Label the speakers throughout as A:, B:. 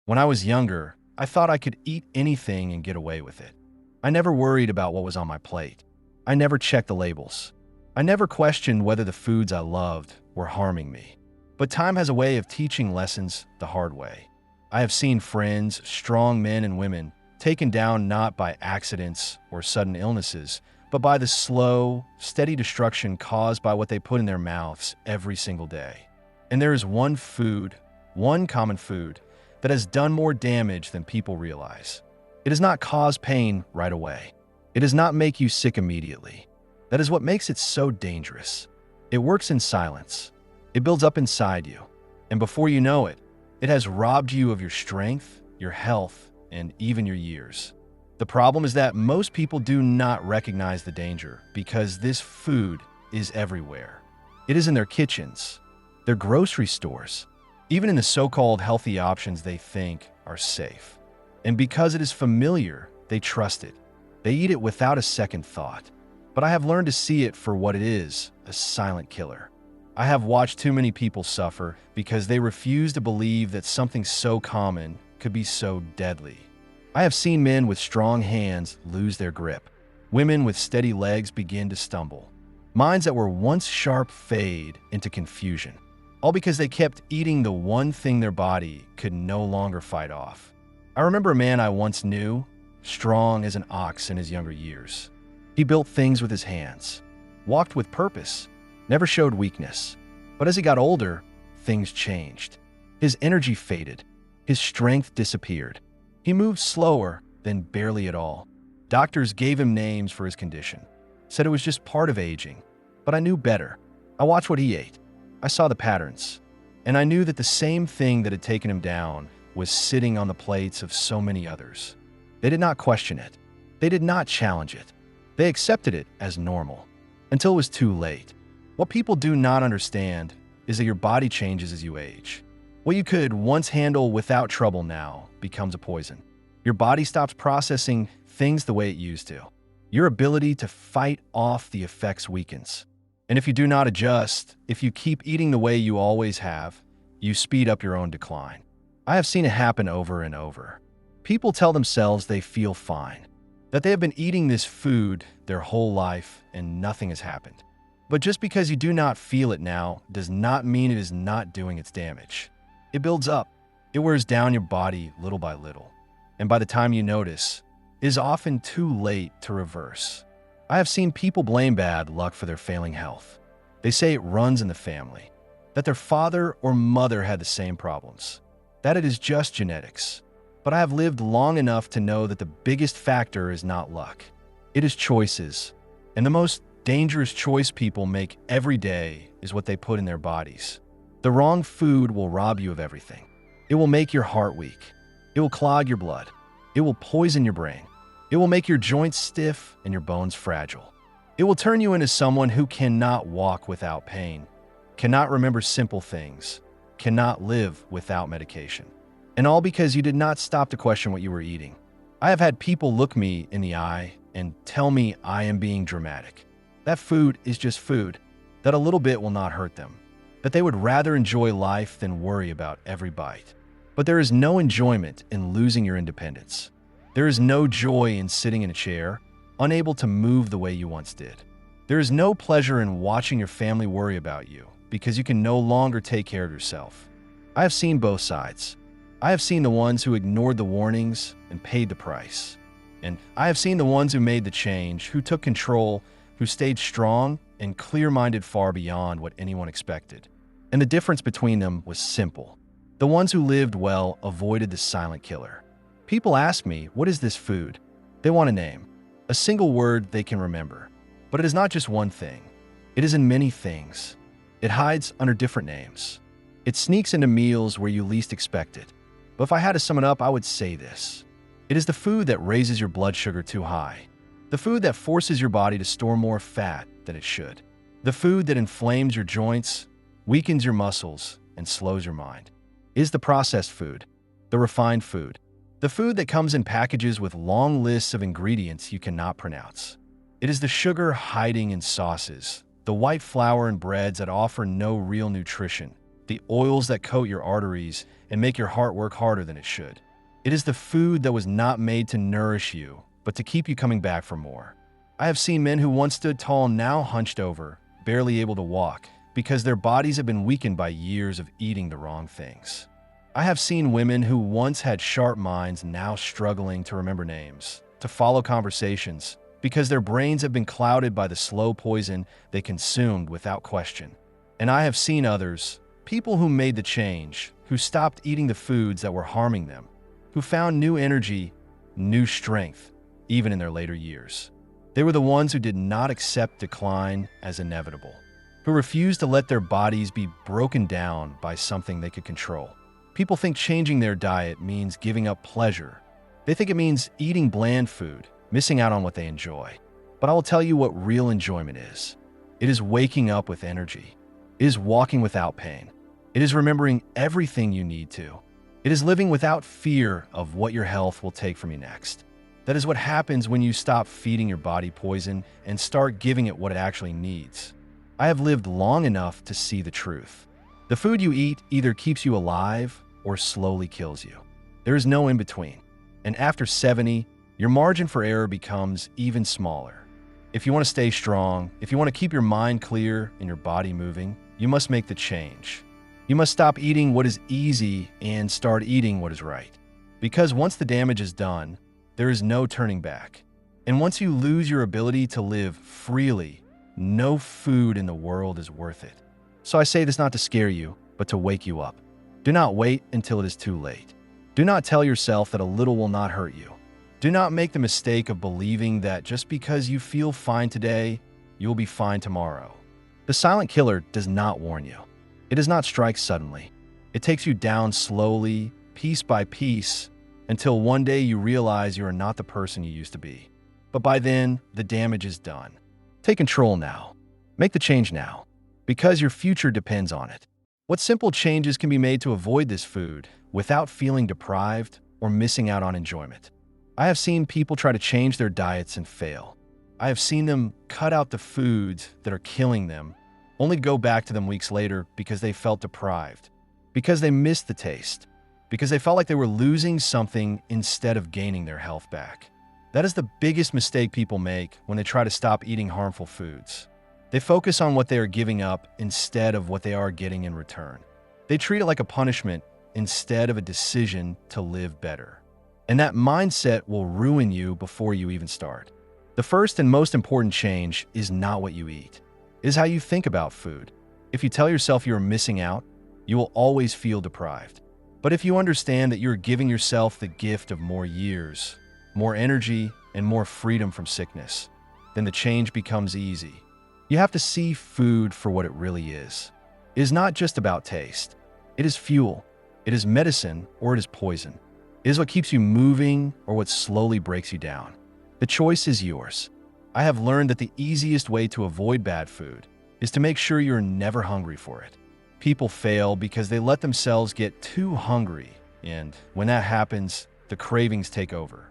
A: When I was younger, I thought I could eat anything and get away with it. I never worried about what was on my plate. I never checked the labels. I never questioned whether the foods I loved were harming me. But time has a way of teaching lessons the hard way. I have seen friends, strong men and women, taken down not by accidents or sudden illnesses, but by the slow, steady destruction caused by what they put in their mouths every single day. And there is one food, one common food, that has done more damage than people realize. It does not cause pain right away. It does not make you sick immediately. That is what makes it so dangerous. It works in silence. It builds up inside you. And before you know it, it has robbed you of your strength, your health, and even your years. The problem is that most people do not recognize the danger because this food is everywhere. It is in their kitchens, their grocery stores, even in the so-called healthy options they think are safe. And because it is familiar, they trust it. They eat it without a second thought. But I have learned to see it for what it is, a silent killer. I have watched too many people suffer because they refuse to believe that something so common could be so deadly. I have seen men with strong hands lose their grip. Women with steady legs begin to stumble. Minds that were once sharp fade into confusion, all because they kept eating the one thing their body could no longer fight off. I remember a man I once knew, strong as an ox in his younger years. He built things with his hands, walked with purpose, never showed weakness. But as he got older, things changed. His energy faded. His strength disappeared. He moved slower, then barely at all. Doctors gave him names for his condition, said it was just part of aging. But I knew better. I watched what he ate. I saw the patterns. And I knew that the same thing that had taken him down was sitting on the plates of so many others. They did not question it. They did not challenge it. They accepted it as normal, until it was too late. What people do not understand is that your body changes as you age. What you could once handle without trouble now becomes a poison. Your body stops processing things the way it used to. Your ability to fight off the effects weakens. And if you do not adjust, if you keep eating the way you always have, you speed up your own decline. I have seen it happen over and over. People tell themselves they feel fine, that they have been eating this food their whole life and nothing has happened. But just because you do not feel it now does not mean it is not doing its damage. It builds up. It wears down your body little by little. And by the time you notice, it is often too late to reverse. I have seen people blame bad luck for their failing health. They say it runs in the family, that their father or mother had the same problems, that it is just genetics. But I have lived long enough to know that the biggest factor is not luck. It is choices. And the most dangerous choice people make every day is what they put in their bodies. The wrong food will rob you of everything. It will make your heart weak. It will clog your blood. It will poison your brain. It will make your joints stiff and your bones fragile. It will turn you into someone who cannot walk without pain, cannot remember simple things, cannot live without medication. And all because you did not stop to question what you were eating. I have had people look me in the eye and tell me I am being dramatic. That food is just food, that a little bit will not hurt them, that they would rather enjoy life than worry about every bite. But there is no enjoyment in losing your independence. There is no joy in sitting in a chair, unable to move the way you once did. There is no pleasure in watching your family worry about you because you can no longer take care of yourself. I have seen both sides. I have seen the ones who ignored the warnings and paid the price. And I have seen the ones who made the change, who took control, who stayed strong and clear-minded far beyond what anyone expected. And the difference between them was simple. The ones who lived well avoided the silent killer. People ask me, what is this food? They want a name, a single word they can remember. But it is not just one thing. It is in many things. It hides under different names. It sneaks into meals where you least expect it. But if I had to sum it up, I would say this. It is the food that raises your blood sugar too high. The food that forces your body to store more fat than it should. The food that inflames your joints, weakens your muscles, and slows your mind. It is the processed food, the refined food, the food that comes in packages with long lists of ingredients you cannot pronounce. It is the sugar hiding in sauces, the white flour in breads that offer no real nutrition, the oils that coat your arteries and make your heart work harder than it should. It is the food that was not made to nourish you, but to keep you coming back for more. I have seen men who once stood tall now hunched over, barely able to walk, because their bodies have been weakened by years of eating the wrong things. I have seen women who once had sharp minds now struggling to remember names, to follow conversations, because their brains have been clouded by the slow poison they consumed without question. And I have seen others, people who made the change, who stopped eating the foods that were harming them, who found new energy, new strength, even in their later years. They were the ones who did not accept decline as inevitable, who refused to let their bodies be broken down by something they could control. People think changing their diet means giving up pleasure. They think it means eating bland food, missing out on what they enjoy. But I will tell you what real enjoyment is. It is waking up with energy. It is walking without pain. It is remembering everything you need to. It is living without fear of what your health will take from you next. That is what happens when you stop feeding your body poison and start giving it what it actually needs. I have lived long enough to see the truth. The food you eat either keeps you alive or slowly kills you. There is no in between. And after 70, your margin for error becomes even smaller. If you want to stay strong, if you want to keep your mind clear and your body moving, you must make the change. You must stop eating what is easy and start eating what is right. Because once the damage is done, there is no turning back. And once you lose your ability to live freely, no food in the world is worth it. So I say this not to scare you, but to wake you up. Do not wait until it is too late. Do not tell yourself that a little will not hurt you. Do not make the mistake of believing that just because you feel fine today, you will be fine tomorrow. The silent killer does not warn you. It does not strike suddenly. It takes you down slowly, piece by piece, until one day you realize you are not the person you used to be. But by then, the damage is done. Take control now. Make the change now, because your future depends on it. What simple changes can be made to avoid this food without feeling deprived or missing out on enjoyment? I have seen people try to change their diets and fail. I have seen them cut out the foods that are killing them, only to go back to them weeks later because they felt deprived, because they missed the taste, because they felt like they were losing something instead of gaining their health back. That is the biggest mistake people make when they try to stop eating harmful foods. They focus on what they are giving up instead of what they are getting in return. They treat it like a punishment instead of a decision to live better. And that mindset will ruin you before you even start. The first and most important change is not what you eat. It is how you think about food. If you tell yourself you are missing out, you will always feel deprived. But if you understand that you are giving yourself the gift of more years, more energy, and more freedom from sickness, then the change becomes easy. You have to see food for what it really is. It is not just about taste. It is fuel. It is medicine, or it is poison. It is what keeps you moving or what slowly breaks you down. The choice is yours. I have learned that the easiest way to avoid bad food is to make sure you're never hungry for it. People fail because they let themselves get too hungry, and when that happens, the cravings take over.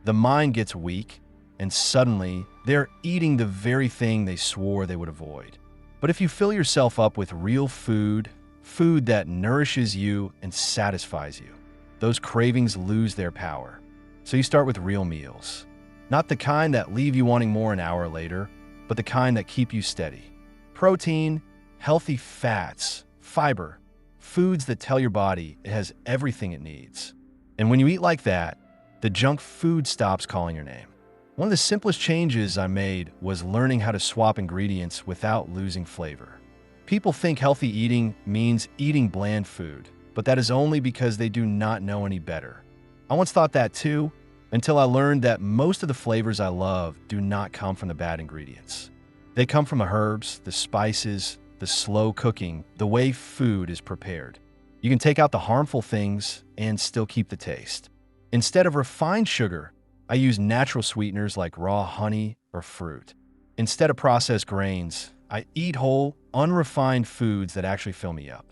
A: The mind gets weak, and suddenly, they're eating the very thing they swore they would avoid. But if you fill yourself up with real food, food that nourishes you and satisfies you, those cravings lose their power. So you start with real meals. Not the kind that leave you wanting more an hour later, but the kind that keep you steady. Protein, healthy fats, fiber, foods that tell your body it has everything it needs. And when you eat like that, the junk food stops calling your name. One of the simplest changes I made was learning how to swap ingredients without losing flavor. People think healthy eating means eating bland food, but that is only because they do not know any better. I once thought that too, until I learned that most of the flavors I love do not come from the bad ingredients. They come from the herbs, the spices, the slow cooking, the way food is prepared. You can take out the harmful things and still keep the taste. Instead of refined sugar, I use natural sweeteners like raw honey or fruit. Instead of processed grains, I eat whole, unrefined foods that actually fill me up.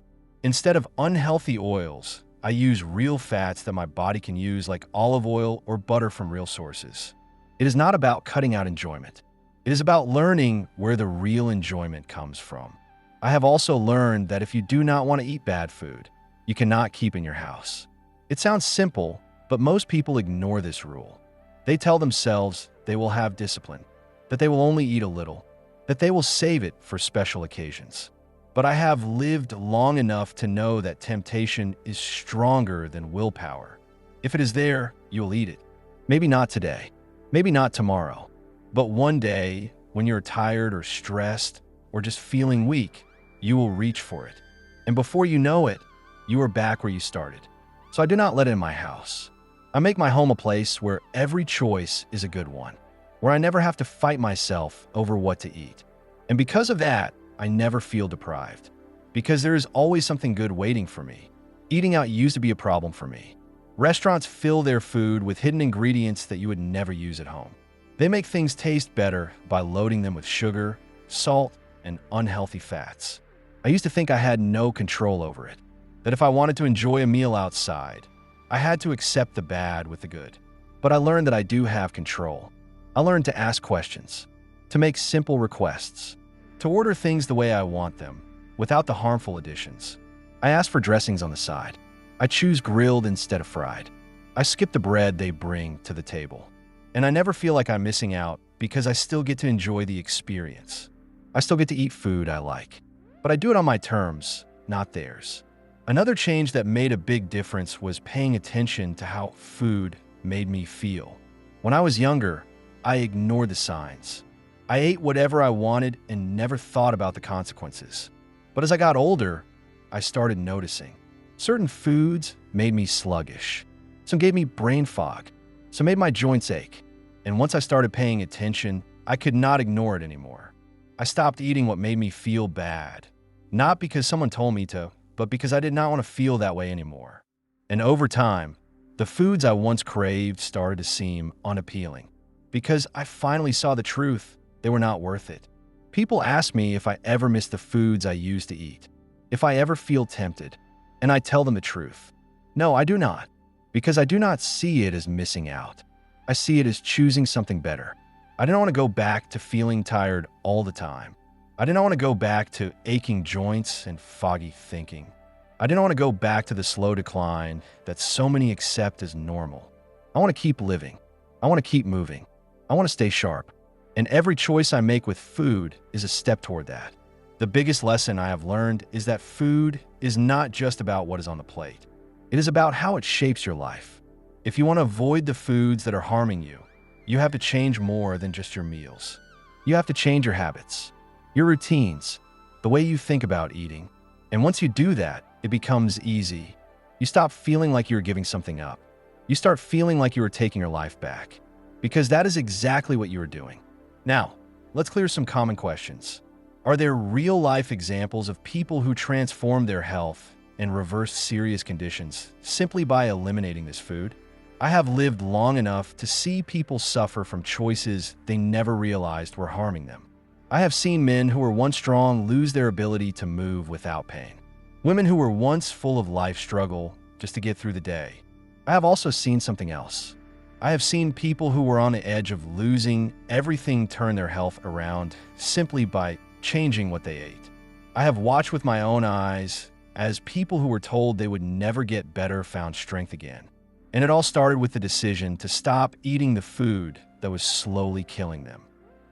A: Instead of unhealthy oils, I use real fats that my body can use like olive oil or butter from real sources. It is not about cutting out enjoyment. It is about learning where the real enjoyment comes from. I have also learned that if you do not want to eat bad food, you cannot keep in your house. It sounds simple, but most people ignore this rule. They tell themselves they will have discipline, that they will only eat a little, that they will save it for special occasions. But I have lived long enough to know that temptation is stronger than willpower. If it is there, you will eat it. Maybe not today, maybe not tomorrow, but one day when you're tired or stressed or just feeling weak, you will reach for it. And before you know it, you are back where you started. So I do not let it in my house. I make my home a place where every choice is a good one, where I never have to fight myself over what to eat. And because of that, I never feel deprived, because there is always something good waiting for me. Eating out used to be a problem for me. Restaurants fill their food with hidden ingredients that you would never use at home. They make things taste better by loading them with sugar, salt, and unhealthy fats. I used to think I had no control over it, that if I wanted to enjoy a meal outside, I had to accept the bad with the good. But I learned that I do have control. I learned to ask questions, to make simple requests, to order things the way I want them, without the harmful additions. I ask for dressings on the side. I choose grilled instead of fried. I skip the bread they bring to the table. And I never feel like I'm missing out because I still get to enjoy the experience. I still get to eat food I like. But I do it on my terms, not theirs. Another change that made a big difference was paying attention to how food made me feel. When I was younger, I ignored the signs. I ate whatever I wanted and never thought about the consequences. But as I got older, I started noticing. Certain foods made me sluggish. Some gave me brain fog. Some made my joints ache. And once I started paying attention, I could not ignore it anymore. I stopped eating what made me feel bad. Not because someone told me to, but because I did not want to feel that way anymore. And over time, the foods I once craved started to seem unappealing. Because I finally saw the truth, they were not worth it. People ask me if I ever miss the foods I used to eat, if I ever feel tempted, and I tell them the truth. No, I do not, because I do not see it as missing out. I see it as choosing something better. I didn't want to go back to feeling tired all the time. I didn't want to go back to aching joints and foggy thinking. I didn't want to go back to the slow decline that so many accept as normal. I want to keep living. I want to keep moving. I want to stay sharp. And every choice I make with food is a step toward that. The biggest lesson I have learned is that food is not just about what is on the plate. It is about how it shapes your life. If you want to avoid the foods that are harming you, you have to change more than just your meals. You have to change your habits, your routines, the way you think about eating. And once you do that, it becomes easy. You stop feeling like you're giving something up. You start feeling like you are taking your life back, because that is exactly what you are doing. Now, let's clear some common questions. Are there real-life examples of people who transformed their health and reversed serious conditions simply by eliminating this food? I have lived long enough to see people suffer from choices they never realized were harming them. I have seen men who were once strong lose their ability to move without pain. Women who were once full of life struggle just to get through the day. I have also seen something else. I have seen people who were on the edge of losing everything turn their health around simply by changing what they ate. I have watched with my own eyes as people who were told they would never get better found strength again. And it all started with the decision to stop eating the food that was slowly killing them.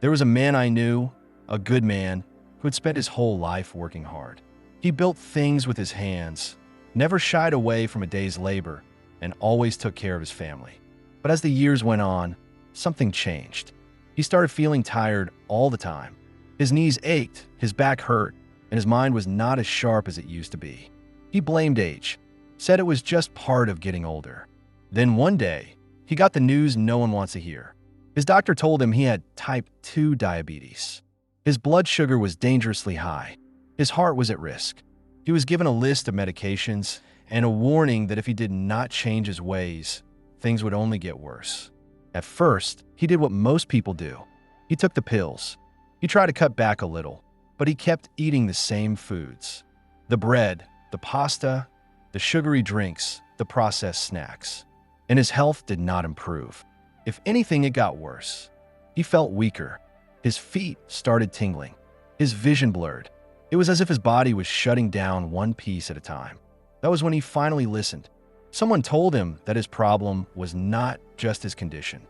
A: There was a man I knew, a good man, who had spent his whole life working hard. He built things with his hands, never shied away from a day's labor, and always took care of his family. But as the years went on, something changed. He started feeling tired all the time. His knees ached, his back hurt, and his mind was not as sharp as it used to be. He blamed age, said it was just part of getting older. Then one day, he got the news no one wants to hear. His doctor told him he had type 2 diabetes. His blood sugar was dangerously high. His heart was at risk. He was given a list of medications and a warning that if he did not change his ways, things would only get worse. At first, he did what most people do. He took the pills. He tried to cut back a little, but he kept eating the same foods. The bread, the pasta, the sugary drinks, the processed snacks. And his health did not improve. If anything, it got worse. He felt weaker. His feet started tingling. His vision blurred. It was as if his body was shutting down one piece at a time. That was when he finally listened. Someone told him that his problem was not just his condition.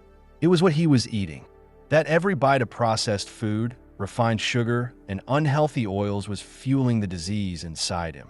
A: It was what he was eating. That every bite of processed food, refined sugar, and unhealthy oils was fueling the disease inside him.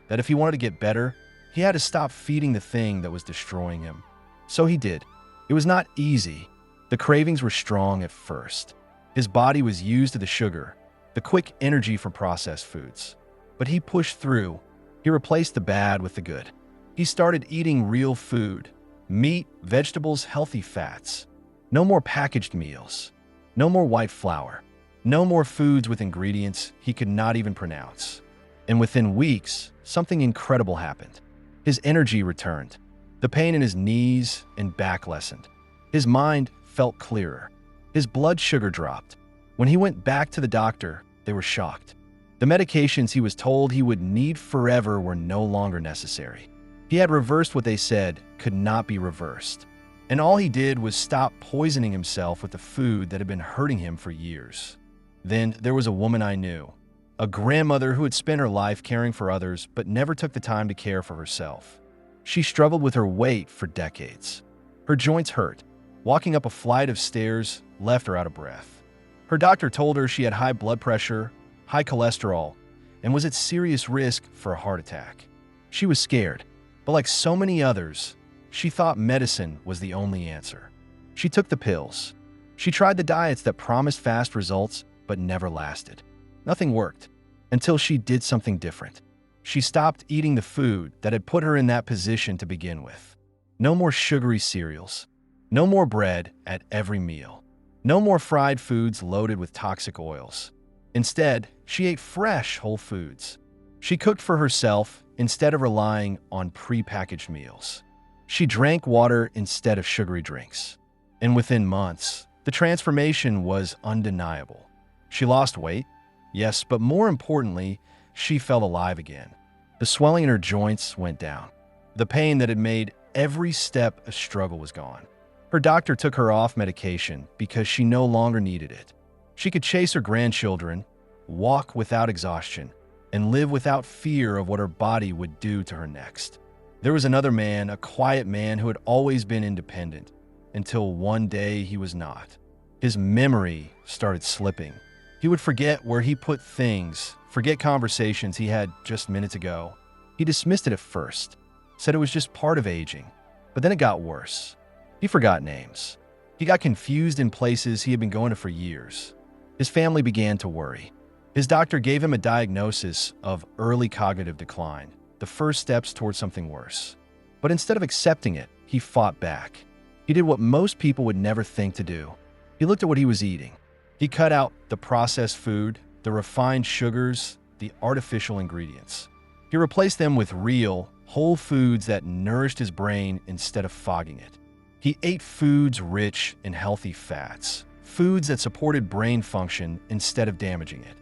A: That if he wanted to get better, he had to stop feeding the thing that was destroying him. So he did. It was not easy. The cravings were strong at first. His body was used to the sugar, the quick energy from processed foods. But he pushed through. He replaced the bad with the good. He started eating real food, meat, vegetables, healthy fats. No more packaged meals. No more white flour. No more foods with ingredients he could not even pronounce. And within weeks, something incredible happened. His energy returned. The pain in his knees and back lessened. His mind felt clearer. His blood sugar dropped. When he went back to the doctor, they were shocked. The medications he was told he would need forever were no longer necessary. He had reversed what they said could not be reversed. And all he did was stop poisoning himself with the food that had been hurting him for years. Then there was a woman I knew, a grandmother who had spent her life caring for others but never took the time to care for herself. She struggled with her weight for decades. Her joints hurt. Walking up a flight of stairs left her out of breath. Her doctor told her she had high blood pressure, high cholesterol, and was at serious risk for a heart attack. She was scared, but like so many others, she thought medicine was the only answer. She took the pills. She tried the diets that promised fast results but never lasted. Nothing worked until she did something different. She stopped eating the food that had put her in that position to begin with. No more sugary cereals. No more bread at every meal. No more fried foods loaded with toxic oils. Instead, she ate fresh whole foods. She cooked for herself instead of relying on pre-packaged meals. She drank water instead of sugary drinks. And within months, the transformation was undeniable. She lost weight, yes, but more importantly, she felt alive again. The swelling in her joints went down. The pain that had made every step a struggle was gone. Her doctor took her off medication because she no longer needed it. She could chase her grandchildren, walk without exhaustion, and live without fear of what her body would do to her next. There was another man, a quiet man who had always been independent, until one day he was not. His memory started slipping. He would forget where he put things, forget conversations he had just minutes ago. He dismissed it at first, said it was just part of aging, but then it got worse. He forgot names. He got confused in places he had been going to for years. His family began to worry. His doctor gave him a diagnosis of early cognitive decline, the first steps towards something worse. But instead of accepting it, he fought back. He did what most people would never think to do. He looked at what he was eating. He cut out the processed food, the refined sugars, the artificial ingredients. He replaced them with real, whole foods that nourished his brain instead of fogging it. He ate foods rich in healthy fats, foods that supported brain function instead of damaging it.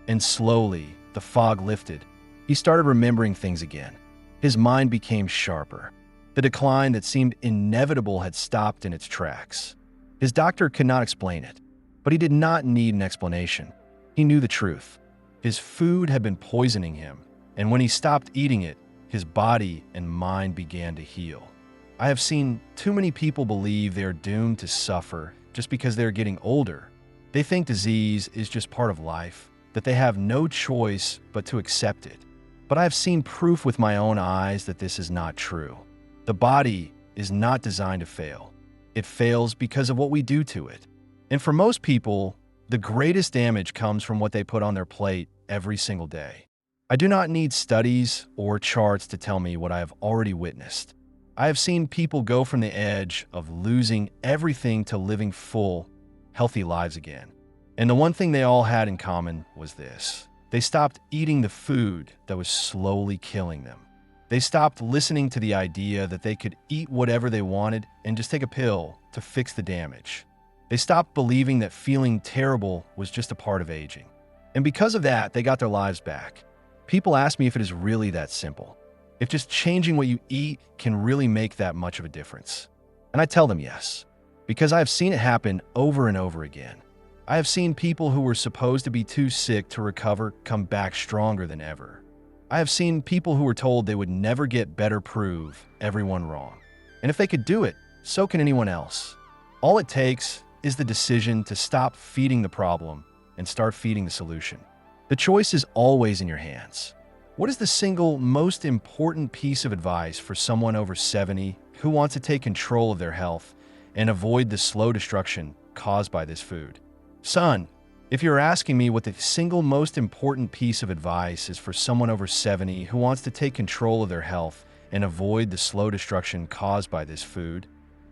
A: And slowly, the fog lifted. He started remembering things again. His mind became sharper. The decline that seemed inevitable had stopped in its tracks. His doctor could not explain it, but he did not need an explanation. He knew the truth. His food had been poisoning him, and when he stopped eating it, his body and mind began to heal. I have seen too many people believe they are doomed to suffer just because they are getting older. They think disease is just part of life, that they have no choice but to accept it. But I have seen proof with my own eyes that this is not true. The body is not designed to fail. It fails because of what we do to it. And for most people, the greatest damage comes from what they put on their plate every single day. I do not need studies or charts to tell me what I have already witnessed. I have seen people go from the edge of losing everything to living full, healthy lives again. And the one thing they all had in common was this. They stopped eating the food that was slowly killing them. They stopped listening to the idea that they could eat whatever they wanted and just take a pill to fix the damage. They stopped believing that feeling terrible was just a part of aging. And because of that, they got their lives back. People ask me if it is really that simple. If just changing what you eat can really make that much of a difference. And I tell them yes, because I have seen it happen over and over again. I have seen people who were supposed to be too sick to recover come back stronger than ever. I have seen people who were told they would never get better prove everyone wrong. And if they could do it, so can anyone else. All it takes is the decision to stop feeding the problem and start feeding the solution. The choice is always in your hands. What is the single most important piece of advice for someone over 70 who wants to take control of their health and avoid the slow destruction caused by this food? Son, if you're asking me what the single most important piece of advice is for someone over 70 who wants to take control of their health and avoid the slow destruction caused by this food,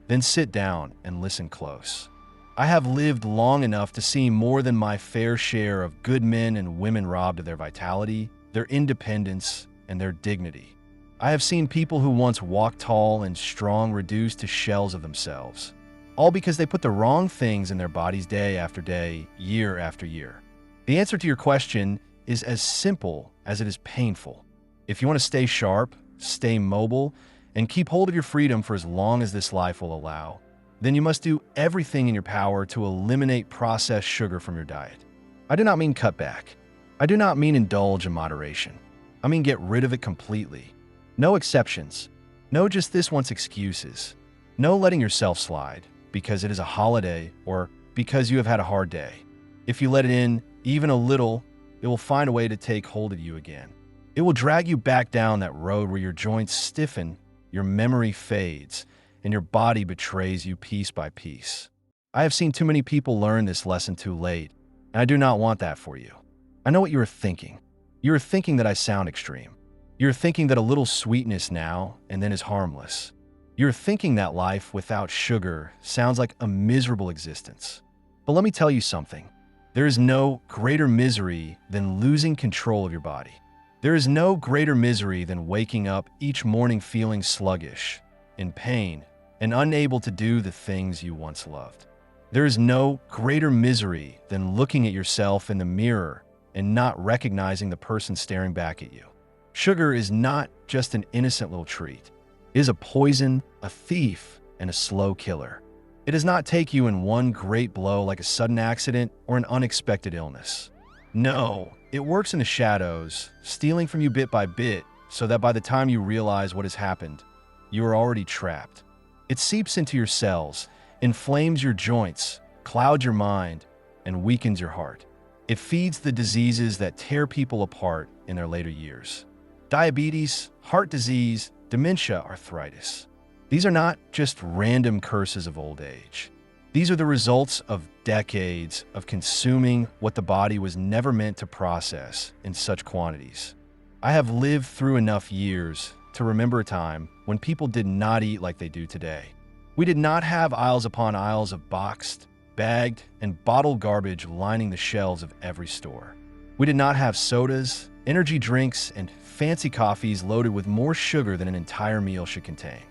A: then sit down and listen close. I have lived long enough to see more than my fair share of good men and women robbed of their vitality, their independence, and their dignity. I have seen people who once walked tall and strong reduced to shells of themselves, all because they put the wrong things in their bodies day after day, year after year. The answer to your question is as simple as it is painful. If you want to stay sharp, stay mobile, and keep hold of your freedom for as long as this life will allow, then you must do everything in your power to eliminate processed sugar from your diet. I do not mean cut back. I do not mean indulge in moderation. I mean get rid of it completely. No exceptions. No just this once excuses. No letting yourself slide because it is a holiday or because you have had a hard day. If you let it in even a little, it will find a way to take hold of you again. It will drag you back down that road where your joints stiffen, your memory fades, and your body betrays you piece by piece. I have seen too many people learn this lesson too late, and I do not want that for you. I know what you are thinking. You are thinking that I sound extreme. You're thinking that a little sweetness now and then is harmless. You're thinking that life without sugar sounds like a miserable existence. But let me tell you something. There is no greater misery than losing control of your body. There is no greater misery than waking up each morning feeling sluggish, in pain, and unable to do the things you once loved. There is no greater misery than looking at yourself in the mirror and not recognizing the person staring back at you. Sugar is not just an innocent little treat. It is a poison, a thief, and a slow killer. It does not take you in one great blow like a sudden accident or an unexpected illness. No, it works in the shadows, stealing from you bit by bit, so that by the time you realize what has happened, you are already trapped. It seeps into your cells, inflames your joints, clouds your mind, and weakens your heart. It feeds the diseases that tear people apart in their later years. Diabetes, heart disease, dementia, arthritis. These are not just random curses of old age. These are the results of decades of consuming what the body was never meant to process in such quantities. I have lived through enough years to remember a time when people did not eat like they do today. We did not have aisles upon aisles of boxed, bagged, and bottled garbage lining the shelves of every store. We did not have sodas, energy drinks, and fancy coffees loaded with more sugar than an entire meal should contain.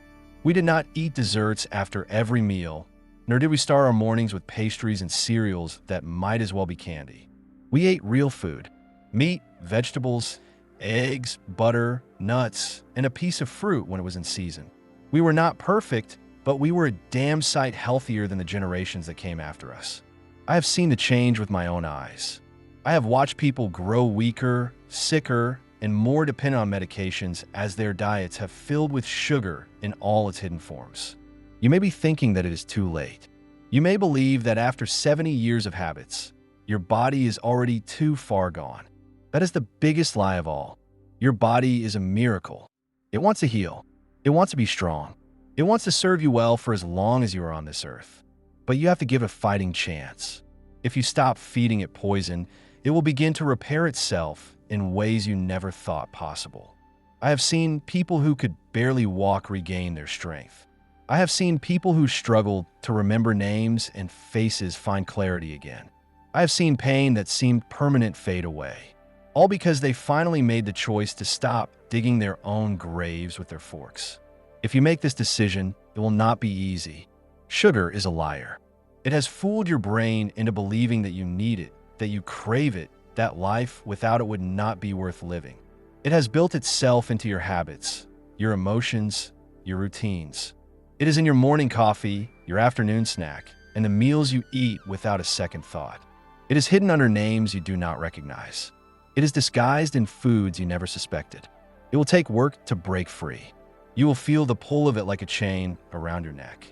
A: We did not eat desserts after every meal, nor did we start our mornings with pastries and cereals that might as well be candy. We ate real food: meat, vegetables, eggs, butter, nuts, and a piece of fruit when it was in season. We were not perfect, but we were a damn sight healthier than the generations that came after us. I have seen the change with my own eyes. I have watched people grow weaker, sicker, and more dependent on medications as their diets have filled with sugar in all its hidden forms. You may be thinking that it is too late. You may believe that after 70 years of habits, your body is already too far gone. That is the biggest lie of all. Your body is a miracle. It wants to heal. It wants to be strong. It wants to serve you well for as long as you are on this earth. But you have to give it a fighting chance. If you stop feeding it poison, it will begin to repair itself in ways you never thought possible. I have seen people who could barely walk regain their strength. I have seen people who struggled to remember names and faces find clarity again. I have seen pain that seemed permanent fade away, all because they finally made the choice to stop digging their own graves with their forks. If you make this decision, it will not be easy. Sugar is a liar. It has fooled your brain into believing that you need it, that you crave it, that life without it would not be worth living. It has built itself into your habits, your emotions, your routines. It is in your morning coffee, your afternoon snack, and the meals you eat without a second thought. It is hidden under names you do not recognize. It is disguised in foods you never suspected. It will take work to break free. You will feel the pull of it like a chain around your neck.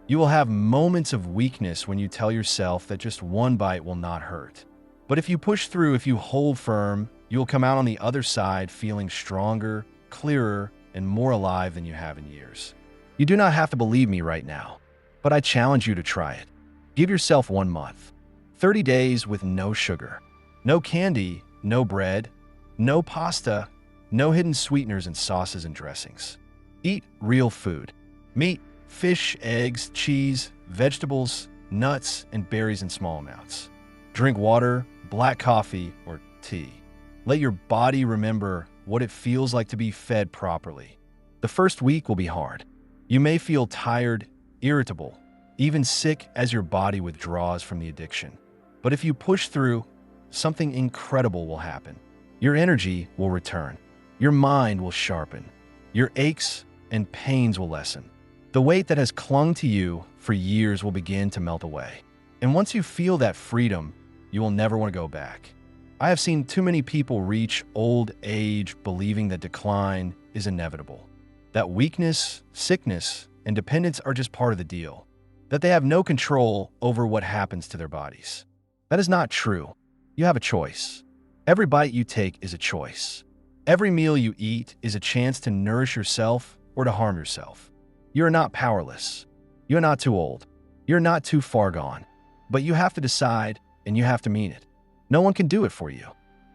A: You will have moments of weakness when you tell yourself that just one bite will not hurt. But if you push through, if you hold firm, you will come out on the other side feeling stronger, clearer, and more alive than you have in years. You do not have to believe me right now, but I challenge you to try it. Give yourself 1 month. 30 days with no sugar, no candy, no bread, no pasta, no hidden sweeteners and sauces and dressings. Eat real food. Meat, fish, eggs, cheese, vegetables, nuts, and berries in small amounts. Drink water, black coffee, or tea. Let your body remember what it feels like to be fed properly. The first week will be hard. You may feel tired, irritable, even sick as your body withdraws from the addiction. But if you push through, something incredible will happen. Your energy will return. Your mind will sharpen. Your aches and pains will lessen. The weight that has clung to you for years will begin to melt away. And once you feel that freedom, you will never want to go back. I have seen too many people reach old age believing that decline is inevitable, that weakness, sickness, and dependence are just part of the deal, that they have no control over what happens to their bodies. That is not true. You have a choice. Every bite you take is a choice. Every meal you eat is a chance to nourish yourself or to harm yourself. You are not powerless. You are not too old. You're not too far gone. But you have to decide, and you have to mean it. No one can do it for you.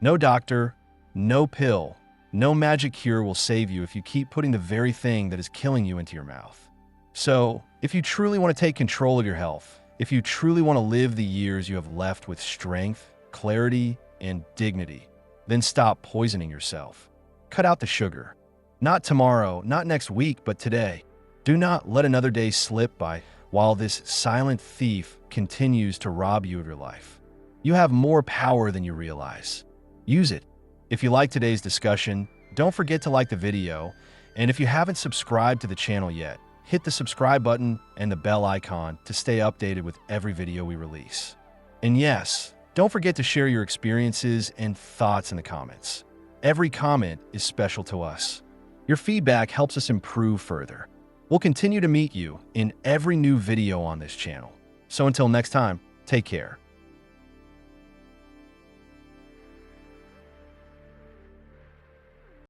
A: No doctor, no pill, no magic cure will save you if you keep putting the very thing that is killing you into your mouth. So, if you truly want to take control of your health, if you truly want to live the years you have left with strength, clarity, and dignity, then stop poisoning yourself. Cut out the sugar. Not tomorrow, not next week, but today. Do not let another day slip by while this silent thief continues to rob you of your life. You have more power than you realize. Use it. If you like today's discussion, don't forget to like the video, and if you haven't subscribed to the channel yet, hit the subscribe button and the bell icon to stay updated with every video we release. And yes, don't forget to share your experiences and thoughts in the comments. Every comment is special to us. Your feedback helps us improve further. We'll continue to meet you in every new video on this channel. So until next time, take care.